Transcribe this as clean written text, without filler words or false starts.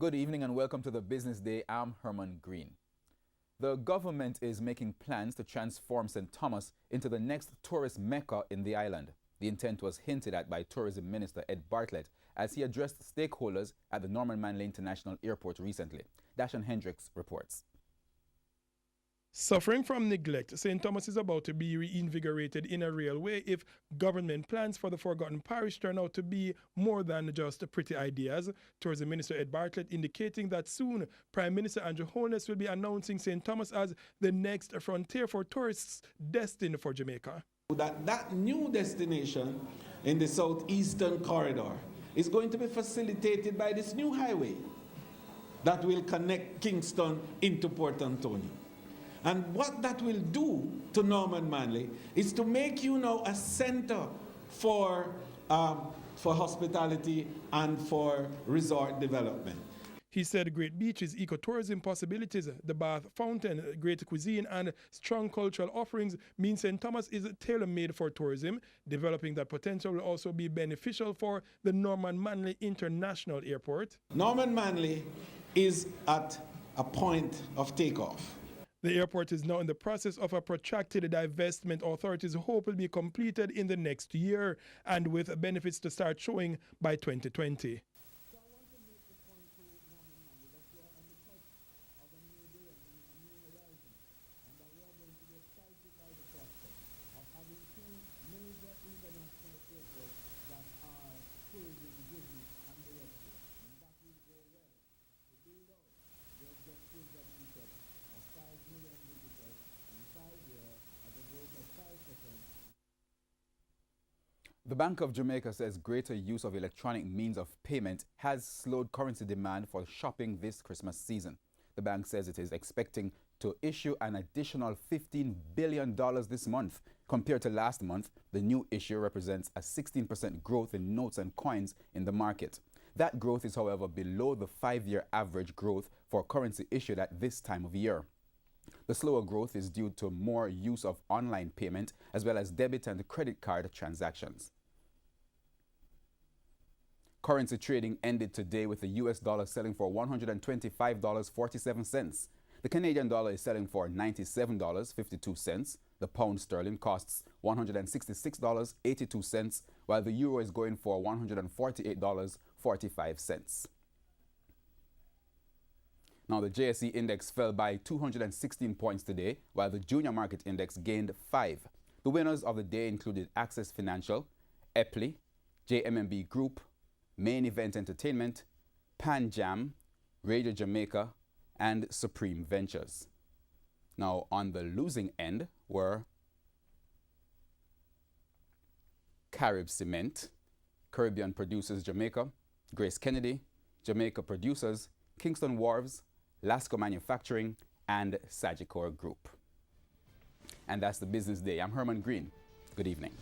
Good evening and welcome to the Business Day. I'm Herman Green. The government is making plans to transform St. Thomas into the next tourist mecca in the island. The intent was hinted at by Tourism Minister Ed Bartlett as he addressed stakeholders at the Norman Manley International Airport recently. Dashan Hendricks reports. Suffering from neglect, St. Thomas is about to be reinvigorated in a real way if government plans for the forgotten parish turn out to be more than just pretty ideas. Tourism Minister Ed Bartlett indicating that soon Prime Minister Andrew Holness will be announcing St. Thomas as the next frontier for tourists destined for Jamaica. That new destination in the southeastern corridor is going to be facilitated by this new highway that will connect Kingston into Port Antonio. And what that will do to Norman Manley is to make you now a center for hospitality and for resort development. He said great beaches, ecotourism possibilities, the bath fountain, great cuisine, and strong cultural offerings mean St. Thomas is tailor-made for tourism. Developing that potential will also be beneficial for the Norman Manley International Airport. Norman Manley is at a point of takeoff. The airport is now in the process of a protracted divestment. Authorities hope will be completed in the next year and with benefits to start showing by 2020. The Bank of Jamaica says greater use of electronic means of payment has slowed currency demand for shopping this Christmas season. The bank says it is expecting to issue an additional $15 billion this month. Compared to last month, the new issue represents a 16% growth in notes and coins in the market. That growth is, however, below the 5-year average growth for currency issued at this time of year. The slower growth is due to more use of online payment as well as debit and credit card transactions. Currency trading ended today with the US dollar selling for $125.47. The Canadian dollar is selling for $97.52. The pound sterling costs $166.82, while the euro is going for $148.45. Now, the JSE index fell by 216 points today, while the junior market index gained 5. The winners of the day included Access Financial, Epley, JMMB Group, Main Event Entertainment, Pan Jam, Radio Jamaica, and Supreme Ventures. Now, on the losing end were Carib Cement, Caribbean Producers Jamaica, Grace Kennedy, Jamaica Producers, Kingston Wharves, Lasco Manufacturing, and Sagicor Group. And that's the Business Day. I'm Herman Green. Good evening.